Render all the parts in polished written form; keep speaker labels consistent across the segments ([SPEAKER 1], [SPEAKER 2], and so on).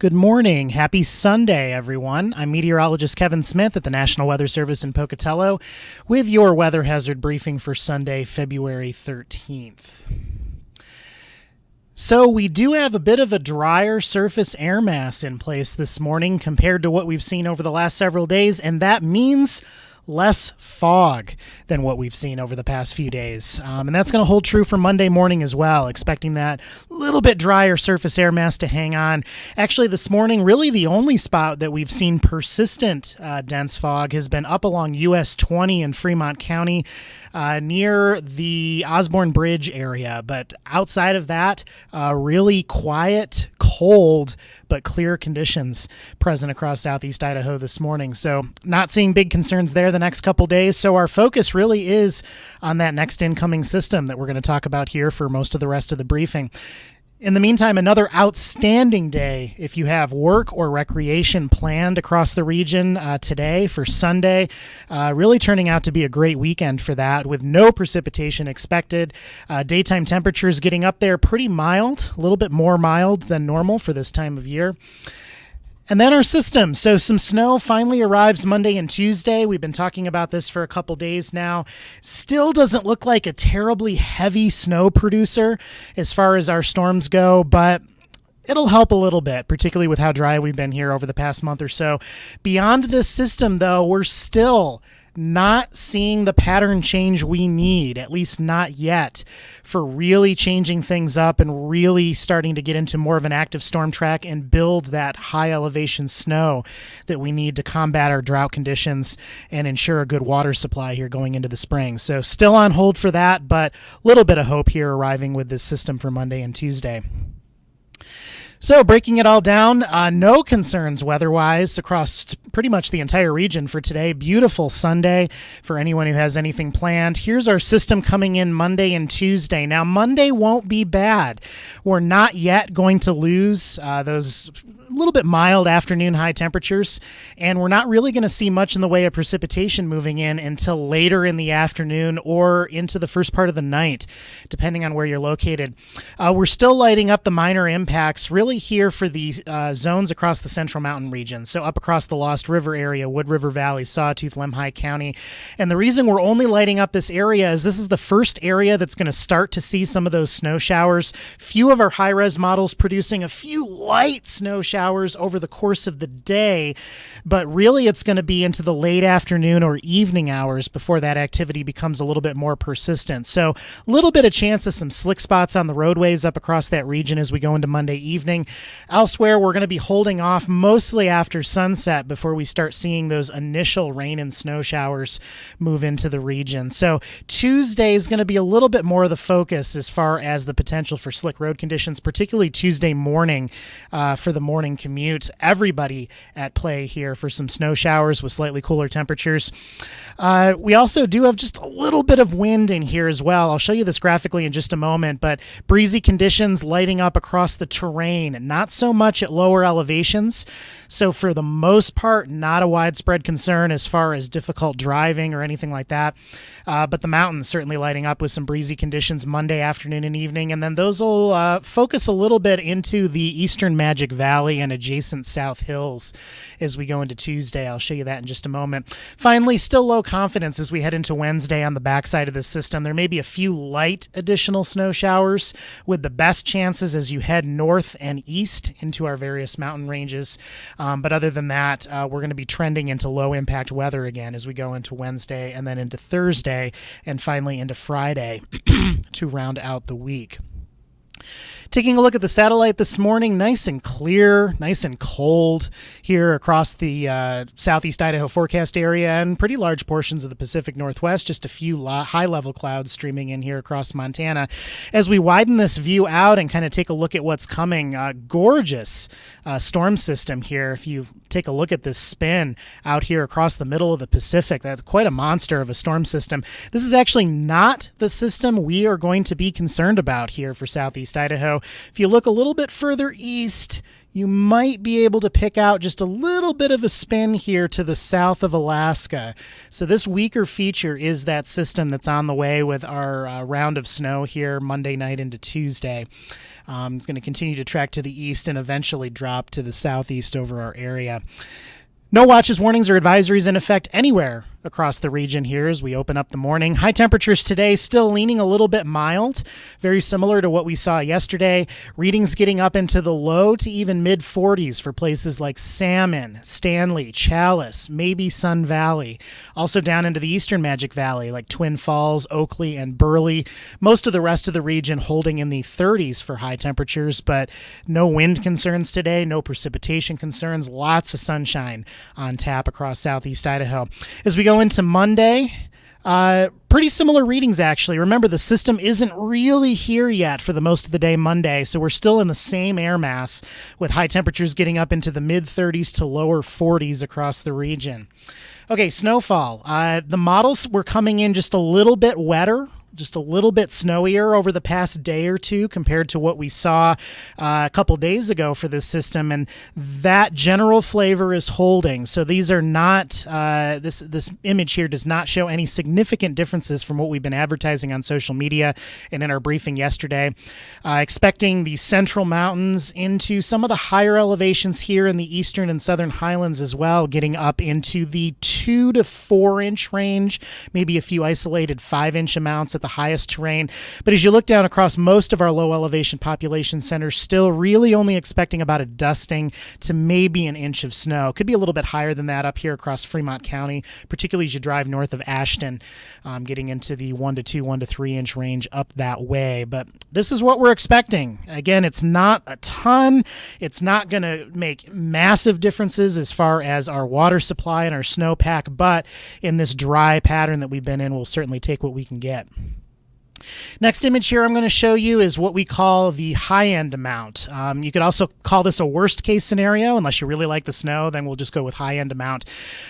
[SPEAKER 1] Good morning. Happy Sunday, everyone. I'm meteorologist Kevin Smith at the National Weather Service in Pocatello with your weather hazard briefing for Sunday, February 13th. So we do have a bit of a drier surface air mass in place this morning compared to what we've seen over the last several days, and that means less fog than what we've seen over the past few days. And that's going to hold true for Monday morning as well, expecting that little bit drier surface air mass to hang on. Actually, this morning, really the only spot that we've seen persistent dense fog has been up along US 20 in Fremont County near the Osborne Bridge area. But outside of that, really quiet, cold, but clear conditions present across southeast Idaho this morning. So not seeing big concerns there the next couple days. So our focus really is on that next incoming system that we're going to talk about here for most of the rest of the briefing. In the meantime, another outstanding day if you have work or recreation planned across the region today for Sunday. Really turning out to be a great weekend for that with no precipitation expected. Daytime temperatures getting up there pretty mild, a little bit more mild than normal for this time of year. And then our system. So some snow finally arrives Monday and Tuesday. We've been talking about this for a couple days now. Still doesn't look like a terribly heavy snow producer as far as our storms go, but it'll help a little bit, particularly with how dry we've been here over the past month or so. Beyond this system, though, we're still not seeing the pattern change we need, at least not yet, for really changing things up and really starting to get into more of an active storm track and build that high elevation snow that we need to combat our drought conditions and ensure a good water supply here going into the spring. So still on hold for that, but a little bit of hope here arriving with this system for Monday and Tuesday. So breaking it all down, no concerns weather-wise across pretty much the entire region for today. Beautiful Sunday for anyone who has anything planned. Here's our system coming in Monday and Tuesday. Now, Monday won't be bad. We're not yet going to lose those a little bit mild afternoon high temperatures, and we're not really going to see much in the way of precipitation moving in until later in the afternoon or into the first part of the night, depending on where you're located. We're still lighting up the minor impacts really here for the zones across the Central Mountain region, so up across the Lost River area, Wood River Valley, Sawtooth, Lemhi County. And the reason we're only lighting up this area is this is the first area that's going to start to see some of those snow showers. Few of our high-res models producing a few light snow showers over the course of the day, but really it's going to be into the late afternoon or evening hours before that activity becomes a little bit more persistent. So a little bit of chance of some slick spots on the roadways up across that region as we go into Monday evening. Elsewhere, we're going to be holding off mostly after sunset before we start seeing those initial rain and snow showers move into the region. So Tuesday is going to be a little bit more of the focus as far as the potential for slick road conditions, particularly Tuesday morning for the morning commute. Everybody at play here for some snow showers with slightly cooler temperatures. We also do have just a little bit of wind in here as well. I'll show you this graphically in just a moment, but breezy conditions lighting up across the terrain, not so much at lower elevations. So for the most part, not a widespread concern as far as difficult driving or anything like that. But the mountains certainly lighting up with some breezy conditions Monday afternoon and evening. And then those will focus a little bit into the eastern Magic Valley and adjacent South Hills as we go into Tuesday. I'll show you that in just a moment. Finally, still low confidence as we head into Wednesday on the backside of the system. There may be a few light additional snow showers with the best chances as you head north and east into our various mountain ranges. But other than that, we're going to be trending into low impact weather again as we go into Wednesday and then into Thursday and finally into Friday to round out the week. Taking a look at the satellite this morning, nice and clear, nice and cold here across the southeast Idaho forecast area and pretty large portions of the Pacific Northwest, just a few high-level clouds streaming in here across Montana. As we widen this view out and kind of take a look at what's coming, gorgeous storm system here. If you take a look at this spin out here across the middle of the Pacific, that's quite a monster of a storm system. This is actually not the system we are going to be concerned about here for southeast Idaho. So if you look a little bit further east, you might be able to pick out just a little bit of a spin here to the south of Alaska. So this weaker feature is that system that's on the way with our round of snow here Monday night into Tuesday. It's going to continue to track to the east and eventually drop to the southeast over our area. No watches, warnings, or advisories in effect anywhere across the region here as we open up the morning. High temperatures today still leaning a little bit mild, very similar to what we saw yesterday. Readings getting up into the low to even mid 40s for places like Salmon, Stanley, Chalice, maybe Sun Valley. Also down into the eastern Magic Valley like Twin Falls, Oakley, and Burley. Most of the rest of the region holding in the 30s for high temperatures, but no wind concerns today, no precipitation concerns, lots of sunshine on tap across southeast Idaho. As we go into Monday, pretty similar readings, actually. Remember, the system isn't really here yet for the most of the day Monday, so we're still in the same air mass with high temperatures getting up into the mid-30s to lower 40s across the region. Okay, snowfall. The models were coming in just a little bit wetter, just a little bit snowier over the past day or two compared to what we saw a couple days ago for this system, and that general flavor is holding. So these are not, this image here does not show any significant differences from what we've been advertising on social media and in our briefing yesterday. Expecting the central mountains into some of the higher elevations here in the eastern and southern highlands as well, getting up into the 2 to 4 inch range, maybe a few isolated 5-inch amounts at the highest terrain. But as you look down across most of our low elevation population centers, still really only expecting about a dusting to maybe an inch of snow. Could be a little bit higher than that up here across Fremont County, particularly as you drive north of Ashton, getting into the 1 to 2, 1 to 3 inch range up that way. But this is what we're expecting. Again, it's not a ton. It's not going to make massive differences as far as our water supply and our snowpack, but in this dry pattern that we've been in, we'll certainly take what we can get. Next image here I'm going to show you is what we call the high-end amount. You could also call this a worst-case scenario. Unless you really like the snow, then we'll just go with high-end amount.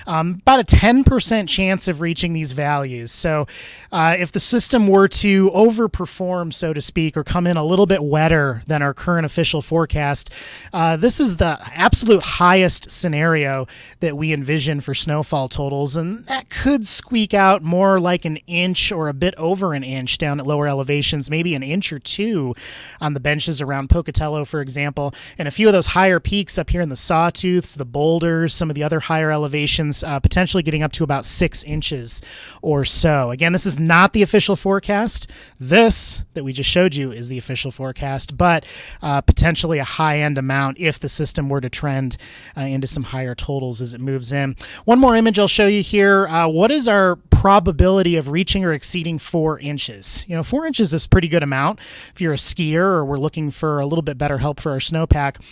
[SPEAKER 1] About a 10% chance of reaching these values. So if the system were to overperform, so to speak, or come in a little bit wetter than our current official forecast, this is the absolute highest scenario that we envision for snowfall totals, and that could squeak out more like an inch or a bit over an inch down at lower elevations, maybe an inch or two on the benches around Pocatello, for example, and a few of those higher peaks up here in the Sawtooths, the Boulders, some of the other higher elevations, potentially getting up to about 6 inches or so. Again, this is not the official forecast. This that we just showed you is the official forecast, but potentially a high-end amount if the system were to trend into some higher totals as it moves in. One more image I'll show you here. What is our probability of reaching or exceeding 4 inches? 4 inches is a pretty good amount if you're a skier or we're looking for a little bit better help for our snowpack.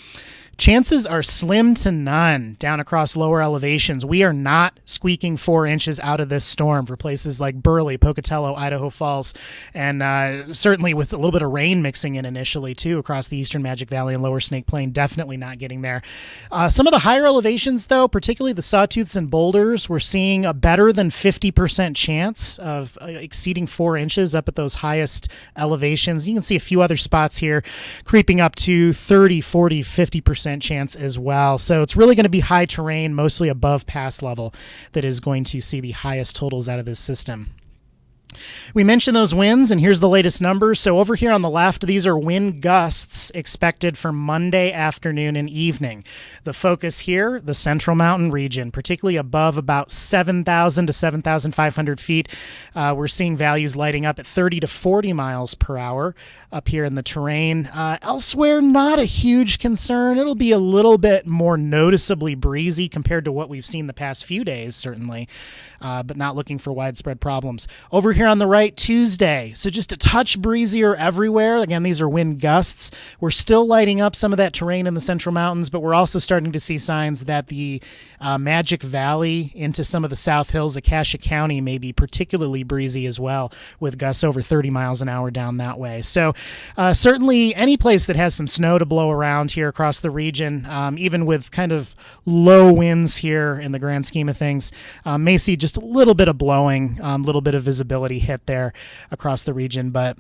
[SPEAKER 1] Chances are slim to none down across lower elevations. We are not squeaking 4 inches out of this storm for places like Burley, Pocatello, Idaho Falls, and certainly with a little bit of rain mixing in initially too across the eastern Magic Valley and lower Snake Plain, definitely not getting there. Some of the higher elevations though, particularly the Sawtooths and Boulders, we're seeing a better than 50% chance of exceeding 4 inches up at those highest elevations. You can see a few other spots here creeping up to 30, 40, 50% chance as well. So it's really going to be high terrain, mostly above pass level, that is going to see the highest totals out of this system. We mentioned those winds, and here's the latest numbers. So over here on the left, these are wind gusts expected for Monday afternoon and evening. The focus here, the Central Mountain region, particularly above about 7,000 to 7,500 feet. We're seeing values lighting up at 30 to 40 miles per hour up here in the terrain. Elsewhere, not a huge concern. It'll be a little bit more noticeably breezy compared to what we've seen the past few days, certainly, but not looking for widespread problems. Over here on the right, Tuesday, so just a touch breezier everywhere. Again, these are wind gusts. We're still lighting up some of that terrain in the Central Mountains, but we're also starting to see signs that the Magic Valley into some of the South Hills, Acacia County, may be particularly breezy as well, with gusts over 30 miles an hour down that way. So certainly any place that has some snow to blow around here across the region, even with kind of low winds here in the grand scheme of things, may see just a little bit of blowing, a little bit of visibility hit there across the region, but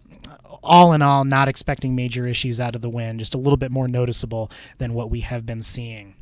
[SPEAKER 1] all in all, not expecting major issues out of the wind, just a little bit more noticeable than what we have been seeing.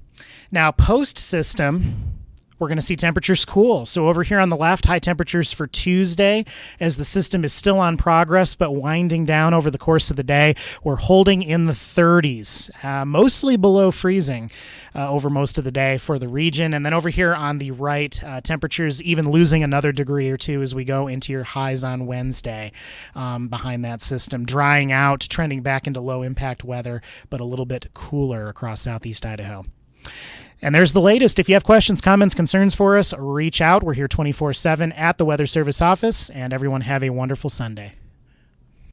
[SPEAKER 1] Now, post-system, we're going to see temperatures cool. So over here on the left, high temperatures for Tuesday as the system is still on progress but winding down over the course of the day. We're holding in the 30s, mostly below freezing over most of the day for the region. And then over here on the right, temperatures even losing another degree or two as we go into your highs on Wednesday behind that system. Drying out, trending back into low impact weather, but a little bit cooler across southeast Idaho. And there's the latest. If you have questions, comments, concerns for us, reach out. We're here 24/7 at the Weather Service office, and everyone have a wonderful Sunday.